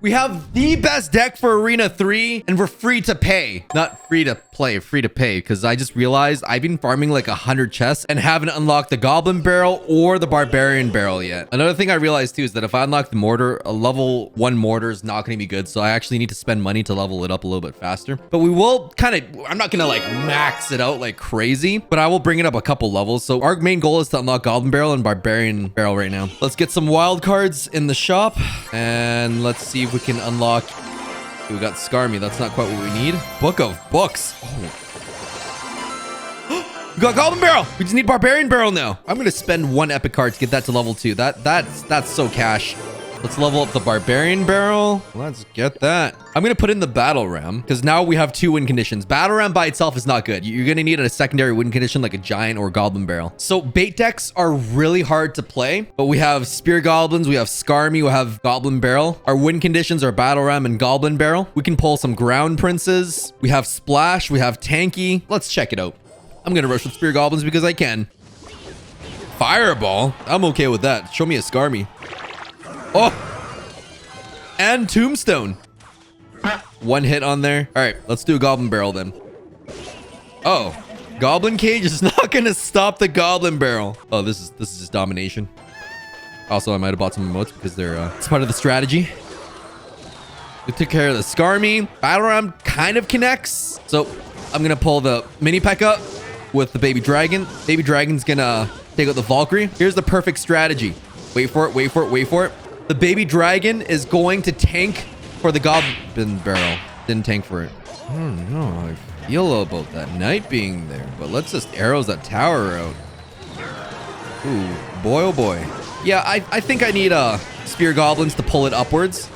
We have the best deck for Arena 3, and we're free to pay. Not free to play, free to pay, because I just realized I've been farming like 100 chests and haven't unlocked the Goblin Barrel or the Barbarian Barrel yet. Another thing I realized too is that if I unlock the mortar, a level 1 mortar is not going to be good, so I actually need to spend money to level it up a little bit faster. But we will kind of, I'm not going to like max it out like crazy, but I will bring it up a couple levels. So our main goal is to unlock Goblin Barrel and Barbarian Barrel right now. Let's get some wild cards in the shop, and let's see if we can unlock. We got Skarmy. That's not quite what we need. Book of Books. Oh. We got Goblin Barrel. We just need Barbarian Barrel now. I'm going to spend 1 epic card to get that to level 2. That's so cash. Let's level up the Barbarian Barrel. Let's get that. I'm going to put in the Battle Ram because now we have 2 win conditions. Battle Ram by itself is not good. You're going to need a secondary win condition like a Giant or Goblin Barrel. So bait decks are really hard to play, but we have Spear Goblins, we have Skarmy, we have Goblin Barrel. Our win conditions are Battle Ram and Goblin Barrel. We can pull some Ground Princes. We have Splash, we have Tanky. Let's check it out. I'm going to rush with Spear Goblins because I can. Fireball? I'm okay with that. Show me a Skarmy. Oh, and Tombstone. 1 hit on there. All right, let's do a Goblin Barrel then. Oh, Goblin Cage is not going to stop the Goblin Barrel. Oh, this is just domination. Also, I might have bought some emotes because they're it's part of the strategy. We took care of the Skarmy. Battle Ram kind of connects. So I'm going to pull the Mini P.E.K.K.A with the Baby Dragon. Baby Dragon's going to take out the Valkyrie. Here's the perfect strategy. Wait for it, wait for it, wait for it. The Baby Dragon is going to tank for the Goblin Barrel. Didn't tank for it. I don't know how I feel about that knight being there, but let's just arrows that tower out. Ooh, boy, oh boy. Yeah, I think I need Spear Goblins to pull it upwards.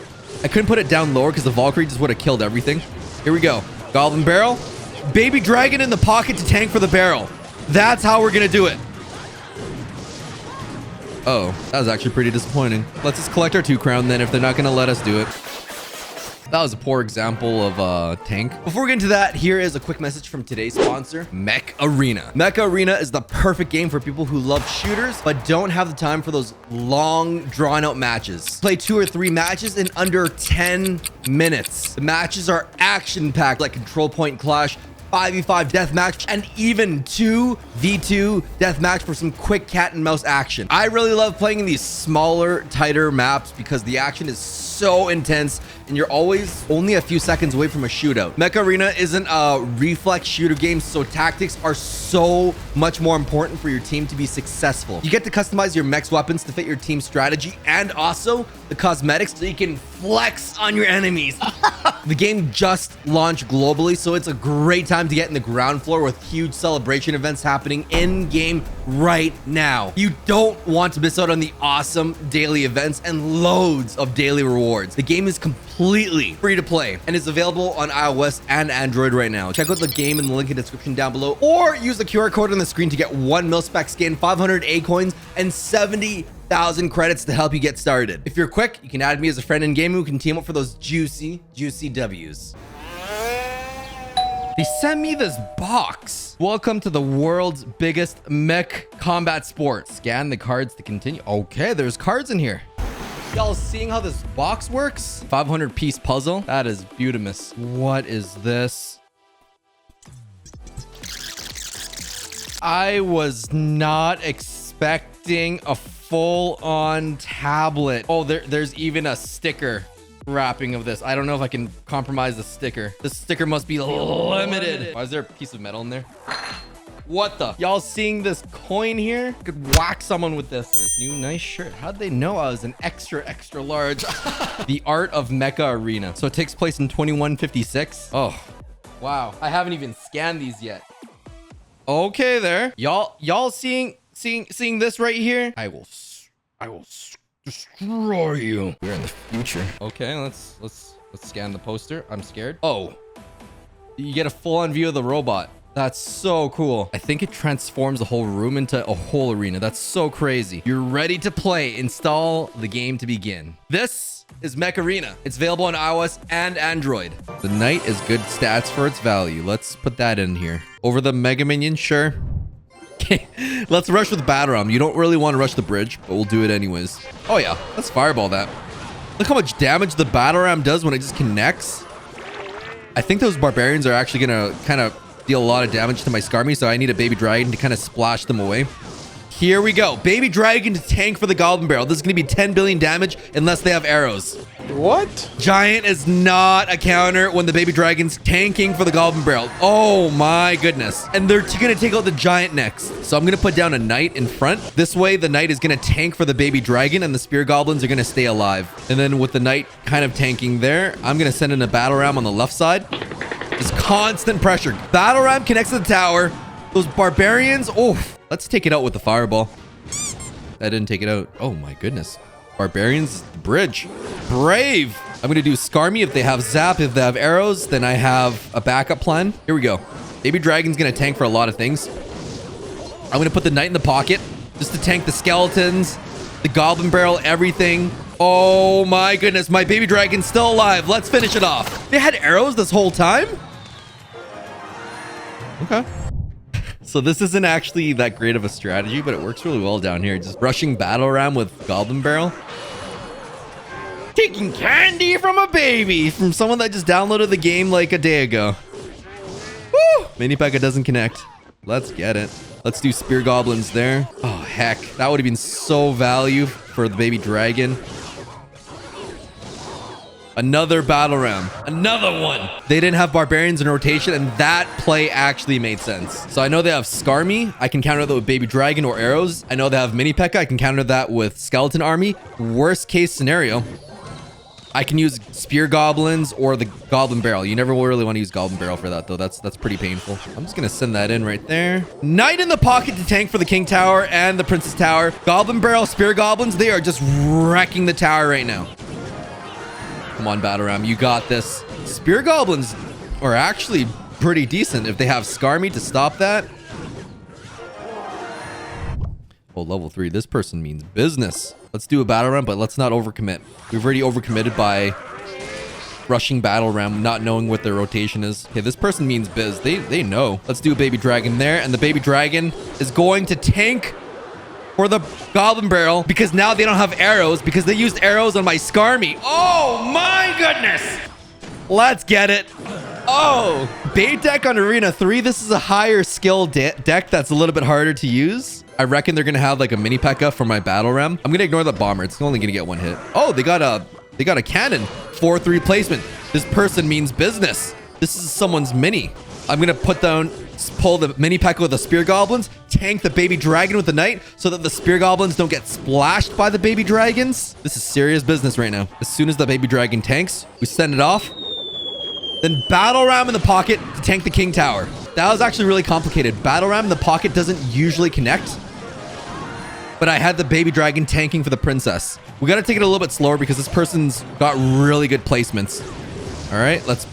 I couldn't put it down lower because the Valkyrie just would have killed everything. Here we go. Goblin Barrel. Baby Dragon in the pocket to tank for the barrel. That's how we're going to do it. Oh, that was actually pretty disappointing. Let's just collect our 2 crown then if they're not going to let us do it. That was a poor example of tank. Before we get into that, here is a quick message from today's sponsor, Mech Arena. Mech Arena is the perfect game for people who love shooters but don't have the time for those long, drawn-out matches. Play 2 or 3 matches in under 10 minutes. The matches are action-packed like Control Point Clash, 5v5 deathmatch, and even 2v2 deathmatch for some quick cat and mouse action. I really love playing in these smaller, tighter maps because the action is so intense and you're always only a few seconds away from a shootout. Mech Arena isn't a reflex shooter game, so tactics are so much more important for your team to be successful. You get to customize your mech's weapons to fit your team's strategy and also the cosmetics so you can flex on your enemies. The game just launched globally, so it's a great time to get in the ground floor with huge celebration events happening in-game right now. You don't want to miss out on the awesome daily events and loads of daily rewards. The game is completely free to play and is available on iOS and Android right now. Check out the game in the link in the description down below, or use the QR code on the screen to get 1 mil-spec skin, 500 A coins, and 70,000 credits to help you get started. If you're quick, you can add me as a friend in game who can team up for those juicy W's. They sent me this box. Welcome to the world's biggest mech combat sport. Scan the cards to continue. Okay, there's cards in here. Y'all seeing how this box works? 500 piece puzzle. That is beautimous. What is this? I was not expecting a full-on tablet. Oh, there's even a sticker wrapping of this. I don't know if I can compromise the sticker. The sticker must be limited. Why is there a piece of metal in there? What the? Y'all seeing this coin here? Could whack someone with this. This new nice shirt. How'd they know I was an extra large? The Art of Mecha Arena. So it takes place in 2156. Oh, wow. I haven't even scanned these yet. Okay, there. Y'all seeing this right here? I will destroy you. We're in the future. Okay, let's scan the poster. I'm scared. Oh, you get a full-on view of the robot. That's so cool. I think it transforms the whole room into a whole arena. That's so crazy. You're ready to play. Install the game to begin. This is Mech Arena. It's available on iOS and Android. The knight is good stats for its value. Let's put that in here. Over the Mega Minion, sure. Okay, let's rush with Battle Ram. You don't really want to rush the bridge, but we'll do it anyways. Oh yeah, let's fireball that. Look how much damage the battle ram does when it just connects. I think those barbarians are actually gonna kind of deal a lot of damage to my Skarmy, so I need a baby dragon to kind of splash them away. Here we go. Baby dragon to tank for the Goblin Barrel. This is gonna be 10 billion damage unless they have arrows. What? Giant is not a counter when the baby dragon's tanking for the Goblin Barrel. Oh my goodness. And they're gonna take out the giant next. So I'm gonna put down a knight in front. This way the knight is gonna tank for the baby dragon and the spear goblins are gonna stay alive. And then with the knight kind of tanking there, I'm gonna send in a battle ram on the left side. Just constant pressure. Battle ram connects to the tower. Those barbarians, oof. Let's take it out with the fireball. That didn't take it out. Oh my goodness. Barbarians, bridge. Brave. I'm gonna do Skarmy if they have zap. If they have arrows, then I have a backup plan. Here we go. Baby dragon's gonna tank for a lot of things. I'm gonna put the knight in the pocket just to tank the skeletons, the goblin barrel, everything. Oh my goodness, my baby dragon's still alive. Let's finish it off. They had arrows this whole time? Okay. So this isn't actually that great of a strategy, but it works really well down here. Just rushing battle ram with Goblin Barrel. Taking candy from a baby. From someone that just downloaded the game like a day ago. Woo! Mini P.E.K.K.A doesn't connect. Let's get it. Let's do Spear Goblins there. Oh, heck. That would have been so value for the baby dragon. Another battle ram. Another one. They didn't have barbarians in rotation, and that play actually made sense. So I know they have Skarmy. I can counter that with baby dragon or arrows. I know they have mini P.E.K.K.A. I can counter that with skeleton army. Worst case scenario, I can use spear goblins or the goblin barrel. You never really want to use goblin barrel for that, though. That's pretty painful. I'm just gonna send that in right there. Knight in the pocket to tank for the king tower and the princess tower. Goblin barrel, spear goblins. They are just wrecking the tower right now. Come on, battle ram, you got this. Spear goblins are actually pretty decent if they have Skarmy to stop that. Oh, level 3. This person means business. Let's do a battle ram, but let's not overcommit. We've already overcommitted by rushing battle ram, not knowing what their rotation is. Okay, this person means biz. They know. Let's do a baby dragon there, and the baby dragon is going to tank for the goblin barrel because now they don't have arrows because they used arrows on my Skarmy. Oh my goodness. Let's get it. Oh, bait deck on Arena 3. This is a higher skill deck that's a little bit harder to use. I reckon they're gonna have like a mini P.E.K.K.A for my battle ram. I'm gonna ignore the bomber. It's only gonna get one hit. Oh, they got a cannon. 4-3 placement. This person means business. This is someone's mini. I'm gonna pull the mini P.E.K.K.A with the spear goblins, tank the baby dragon with the knight so that the spear goblins don't get splashed by the baby dragons. This is serious business right now. As soon as the baby dragon tanks, we send it off. Then battle ram in the pocket to tank the king tower. That was actually really complicated. Battle ram in the pocket doesn't usually connect, but I had the baby dragon tanking for the princess. We got to take it a little bit slower because this person's got really good placements. All right, let's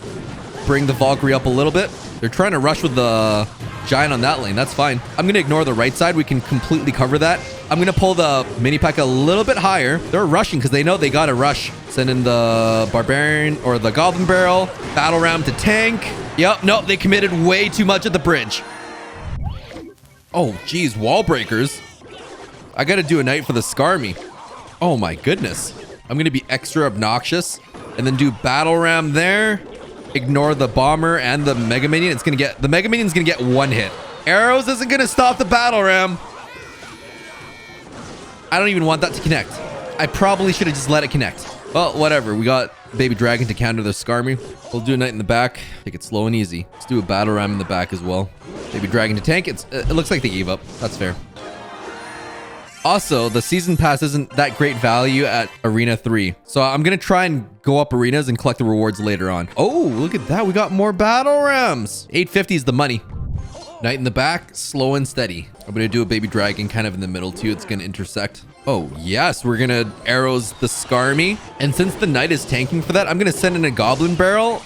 bring the Valkyrie up a little bit. They're trying to rush with the giant on that lane. That's fine. I'm going to ignore the right side. We can completely cover that. I'm going to pull the mini P.E.K.K.A a little bit higher. They're rushing because they know they got to rush. Send in the barbarian or the goblin barrel. Battle ram to tank. Yep. Nope. They committed way too much at the bridge. Oh, geez. Wall breakers. I got to do a knight for the Skarmy. Oh, my goodness. I'm going to be extra obnoxious and then do battle ram there. Ignore the bomber and the mega minion. The mega minion's gonna get one hit. Arrows isn't gonna stop the battle ram. I don't even want that to connect. I probably should have just let it connect. Well, whatever. We got baby dragon to counter the Skarmy. We'll do a knight in the back. Take it slow and easy. Let's do a battle ram in the back as well. Baby dragon to tank. It looks like they gave up. That's fair. Also, the season pass isn't that great value at Arena 3. So I'm going to try and go up arenas and collect the rewards later on. Oh, look at that. We got more battle rams. 850 is the money. Knight in the back, slow and steady. I'm going to do a baby dragon kind of in the middle too. It's going to intersect. Oh, yes. We're going to arrows the Skarmy. And since the knight is tanking for that, I'm going to send in a goblin barrel.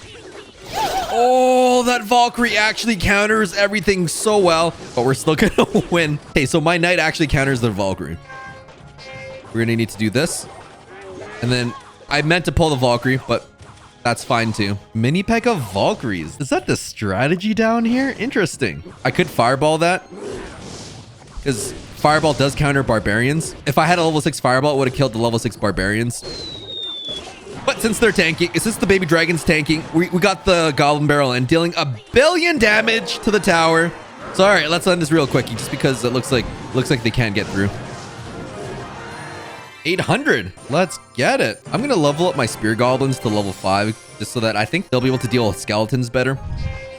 Oh, that Valkyrie actually counters everything so well, but we're still gonna win. Okay, so my knight actually counters the Valkyrie. We're gonna need to do this. And then I meant to pull the Valkyrie, but that's fine too. Mini P.E.K.K.A Valkyries. Is that the strategy down here? Interesting. I could fireball that because fireball does counter barbarians. If I had a level 6 fireball, it would have killed the level 6 barbarians. But since they're tanking, since the baby dragon's tanking, we got the Goblin Barrel in, dealing 1 billion damage to the tower. So all right, let's end this real quick, just because it looks like they can't get through. 800. Let's get it. I'm gonna level up my spear goblins to level 5, just so that I think they'll be able to deal with skeletons better.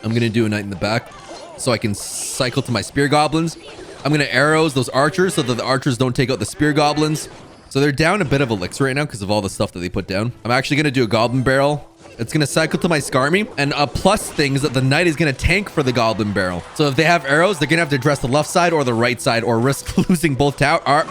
I'm gonna do a knight in the back, so I can cycle to my spear goblins. I'm gonna arrows those archers so that the archers don't take out the spear goblins. So they're down a bit of elixir right now because of all the stuff that they put down. I'm actually gonna do a Goblin Barrel. It's gonna cycle to my Skarmy, and a plus thing is that the knight is gonna tank for the Goblin Barrel. So if they have arrows, they're gonna have to address the left side or the right side, or risk losing both towers.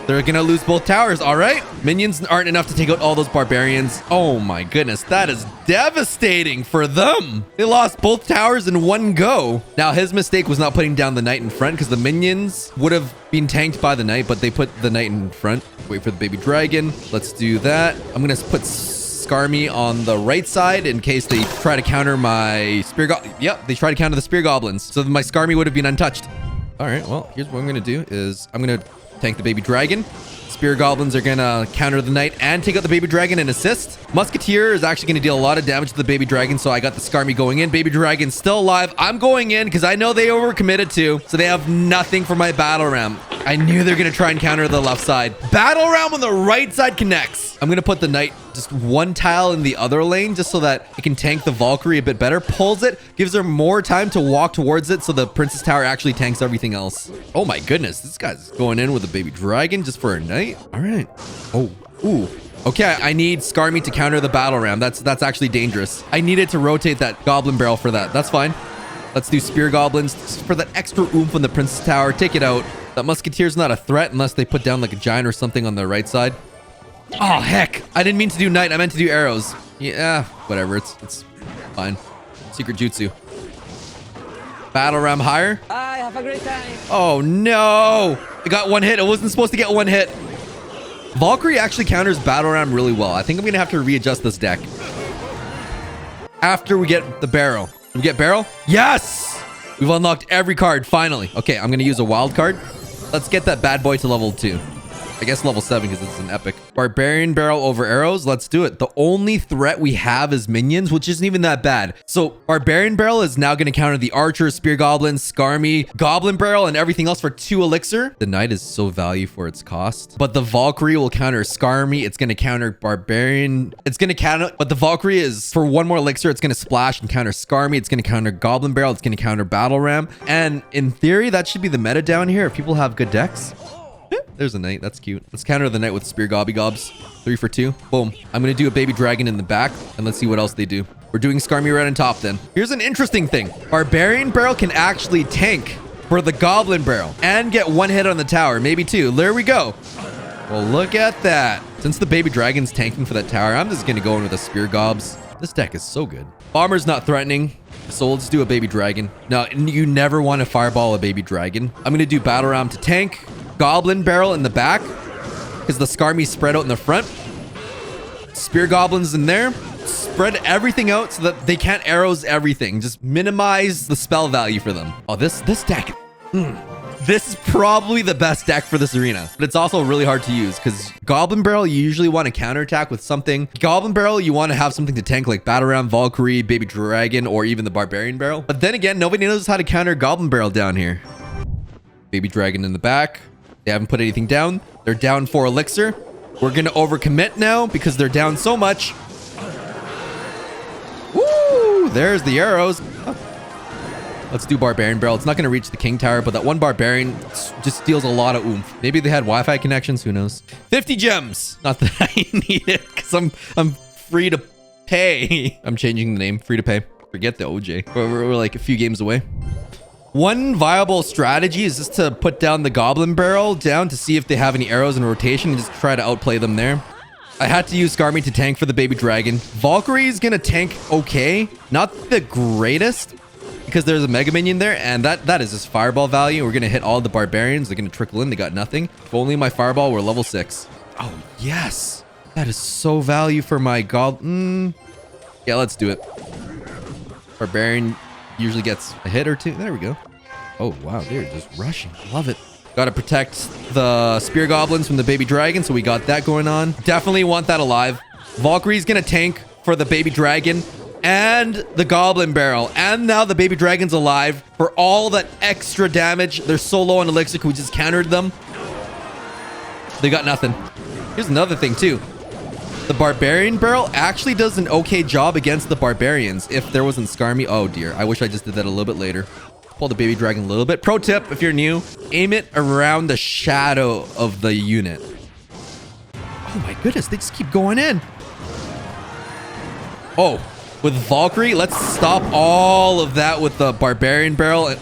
They're gonna lose both towers. All right, minions aren't enough to take out all those barbarians. Oh my goodness, that is devastating for them. They lost both towers in one go. Now his mistake was not putting down the knight in front, because the minions would have been tanked by the knight, but they put the knight in front. Wait for the baby dragon. Let's do that. I'm gonna put Skarmy on the right side in case they try to counter my spear Yep, they try to counter the spear goblins, so my Skarmy would have been untouched. All right, well, here's what I'm gonna do is I'm gonna tank the baby dragon. Spear goblins are gonna counter the knight and take out the baby dragon and assist. Musketeer is actually gonna deal a lot of damage to the baby dragon, so I got the Skarmy going in. Baby dragon's still alive. I'm going in because I know they overcommitted to, so they have nothing for my battle ram. I knew they're gonna try and counter the left side. Battle ram on the right side connects. I'm gonna put the knight just one tile in the other lane just so that it can tank the Valkyrie a bit better. Pulls it, gives her more time to walk towards it, so the Princess Tower actually tanks everything else. Oh my goodness, this guy's going in with a baby dragon just for a knight. All right. Oh, ooh. Okay, I need Skarmy to counter the battle ram. That's actually dangerous. I needed to rotate that Goblin Barrel for that. That's fine. Let's do spear goblins for that extra oomph on the Princess Tower. Take it out. That musketeer's not a threat unless they put down like a giant or something on the right side. Oh, heck. I didn't mean to do knight. I meant to do arrows. Yeah, whatever. It's fine. Secret jutsu. Battle ram higher. Bye, have a great time. Oh, no. I got one hit. I wasn't supposed to get one hit. Valkyrie actually counters battle ram really well. I think I'm going to have to readjust this deck. After we get the barrel. Did we get barrel? Yes! We've unlocked every card, finally. Okay, I'm going to use a wild card. Let's get that bad boy to level 2. I guess level 7 because it's an epic. Barbarian Barrel over arrows. Let's do it. The only threat we have is minions, which isn't even that bad. So Barbarian Barrel is now going to counter the archers, spear goblins, Skarmy, Goblin Barrel, and everything else for 2 elixir. The knight is so value for its cost. But the Valkyrie will counter Skarmy. It's going to counter Barbarian. It's going to counter, but the Valkyrie is for 1 more elixir. It's going to splash and counter Skarmy. It's going to counter Goblin Barrel. It's going to counter Battle Ram. And in theory, that should be the meta down here if people have good decks. There's a knight. That's cute. Let's counter the knight with spear gobby gobs. 3 for 2. Boom. I'm going to do a baby dragon in the back, and let's see what else they do. We're doing Skarmy right on top then. Here's an interesting thing. Barbarian Barrel can actually tank for the Goblin Barrel and get 1 hit on the tower. Maybe 2. There we go. Well, look at that. Since the baby dragon's tanking for that tower, I'm just going to go in with a spear gobs. This deck is so good. Bomber's not threatening, so let's do a baby dragon. Now, you never want to fireball a baby dragon. I'm going to do battle ram to tank. Goblin Barrel in the back because the Skarmy spread out in the front. Spear goblins in there. Spread everything out so that they can't arrows everything. Just minimize the spell value for them. Oh, this deck. This is probably the best deck for this arena, but it's also really hard to use because Goblin Barrel, you usually want to counterattack with something. Goblin Barrel, you want to have something to tank like Battle Ram, Valkyrie, Baby Dragon, or even the Barbarian Barrel. But then again, nobody knows how to counter Goblin Barrel down here. Baby Dragon in the back. They haven't put anything down. They're down 4 elixir. We're going to overcommit now because they're down so much. Woo! There's the arrows. Oh. Let's do Barbarian Barrel. It's not going to reach the King Tower, but that one Barbarian just steals a lot of oomph. Maybe they had Wi-Fi connections. Who knows? 50 gems. Not that I need it because I'm free to pay. I'm changing the name. Free to pay. Forget the OJ. We're like a few games away. One viable strategy is just to put down the Goblin Barrel down to see if they have any arrows in rotation and just try to outplay them there. I had to use Skarmy to tank for the baby dragon. Valkyrie is going to tank okay. Not the greatest because there's a Mega Minion there, and that is just fireball value. We're going to hit all the barbarians. They're going to trickle in. They got nothing. If only my fireball were level 6. Oh, yes. That is so value for my Goblin. Yeah, let's do it. Barbarian usually gets a hit or 2. There we go. Oh, wow. They're just rushing. Love it. Got to protect the spear goblins from the baby dragon, so we got that going on. Definitely want that alive. Valkyrie's gonna tank for the baby dragon and the Goblin Barrel. And now the baby dragon's alive for all that extra damage. They're so low on elixir. We just countered them. They got nothing. Here's another thing too. The Barbarian Barrel actually does an okay job against the Barbarians. If there wasn't Skarmy. Oh dear. I wish I just did that a little bit later. Pull the baby dragon a little bit. Pro tip, if you're new, aim it around the shadow of the unit. Oh my goodness. They just keep going in. Oh, with Valkyrie, let's stop all of that with the Barbarian Barrel. And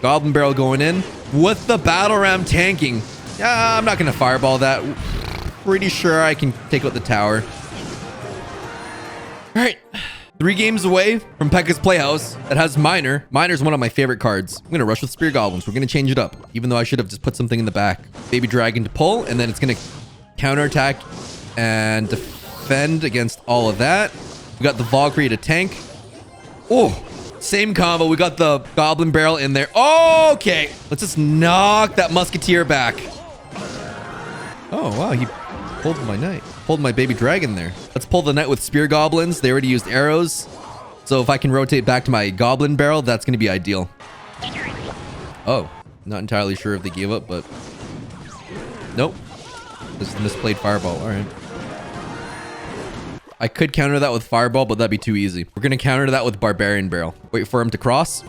Goblin Barrel going in with the battle ram tanking. Yeah, I'm not going to fireball that. Pretty sure I can take out the tower. All right. 3 games away from Pekka's Playhouse that has Miner. Miner's one of my favorite cards. I'm going to rush with Spear Goblins. We're going to change it up, even though I should have just put something in the back. Baby Dragon to pull, and then it's going to counterattack and defend against all of that. We got the Valkyrie to tank. Oh, same combo. We got the Goblin Barrel in there. Oh, okay. Let's just knock that Musketeer back. Oh, wow. He pulled my knight. Pulled my baby dragon there. Let's pull the knight with Spear Goblins. They already used arrows. So if I can rotate back to my Goblin Barrel, that's going to be ideal. Oh, not entirely sure if they gave up, but... Nope. This is misplayed Fireball. All right. I could counter that with Fireball, but that'd be too easy. We're going to counter that with Barbarian Barrel. Wait for him to cross.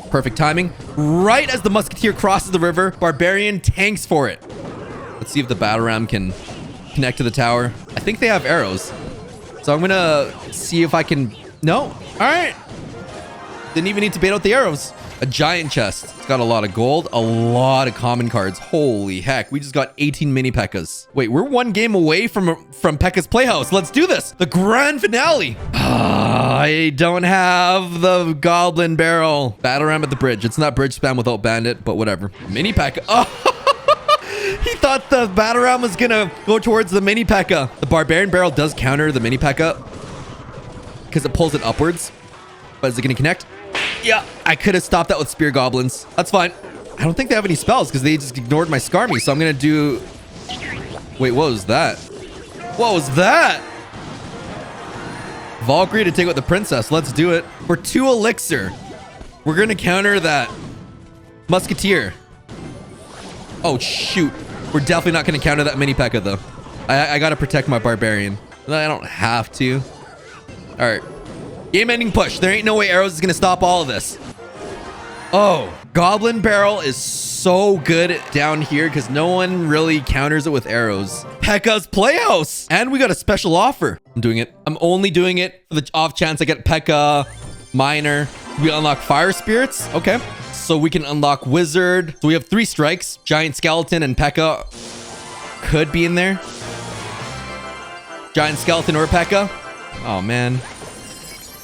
Perfect timing. Right as the Musketeer crosses the river, Barbarian tanks for it. Let's see if the Battle Ram can connect to the tower. I think they have arrows. So I'm going to see if I can... No. All right. Didn't even need to bait out the arrows. A giant chest. It's got a lot of gold, a lot of common cards. Holy heck. We just got 18 mini Pekkas. Wait, we're 1 game away from Pekka's Playhouse. Let's do this. The grand finale. I don't have the Goblin Barrel. Battle Ram at the bridge. It's not bridge spam without Bandit, but whatever. Mini Pekka. Oh. He thought the Battle Ram was going to go towards the mini Pekka. The Barbarian Barrel does counter the mini Pekka because it pulls it upwards. But is it going to connect? Yeah, I could have stopped that with Spear Goblins. That's fine. I don't think they have any spells because they just ignored my Skarmy. So I'm going to do... Wait, what was that? What was that? Valkyrie to take out the princess. Let's do it. For 2 elixir, we're going to counter that Musketeer. Oh, shoot. We're definitely not going to counter that mini Pekka, though. I got to protect my Barbarian. I don't have to. All right. Game-ending push. There ain't no way arrows is going to stop all of this. Oh, Goblin Barrel is so good down here because no one really counters it with arrows. Pekka's Playhouse. And we got a special offer. I'm doing it. I'm only doing it for the off chance I get Pekka, Miner. We unlock Fire Spirits. Okay. So we can unlock Wizard. So we have 3 strikes. Giant Skeleton and Pekka could be in there. Giant Skeleton or Pekka. Oh, man.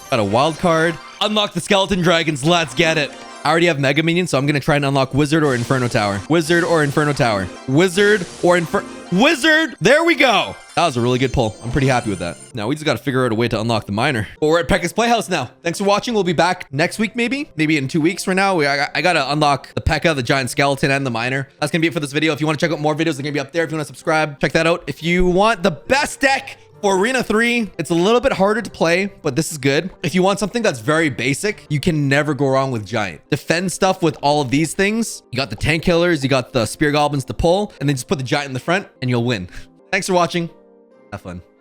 Got a wild card. Unlock the Skeleton Dragons. Let's get it. I already have Mega Minions, so I'm going to try and unlock Wizard or Inferno Tower. Wizard or Inferno Tower. Wizard or Wizard! There we go! That was a really good pull. I'm pretty happy with that. Now we just got to figure out a way to unlock the Miner. But we're at Pekka's Playhouse now. Thanks for watching. We'll be back next week, maybe in 2 weeks from now. I got to unlock the Pekka, the Giant Skeleton, and the Miner. That's going to be it for this video. If you want to check out more videos, they're going to be up there. If you want to subscribe, check that out. If you want the best deck for Arena 3, it's a little bit harder to play, but this is good. If you want something that's very basic, you can never go wrong with Giant. Defend stuff with all of these things. You got the Tank Killers, you got the Spear Goblins to pull, and then just put the Giant in the front, and you'll win. Thanks for watching. Have fun.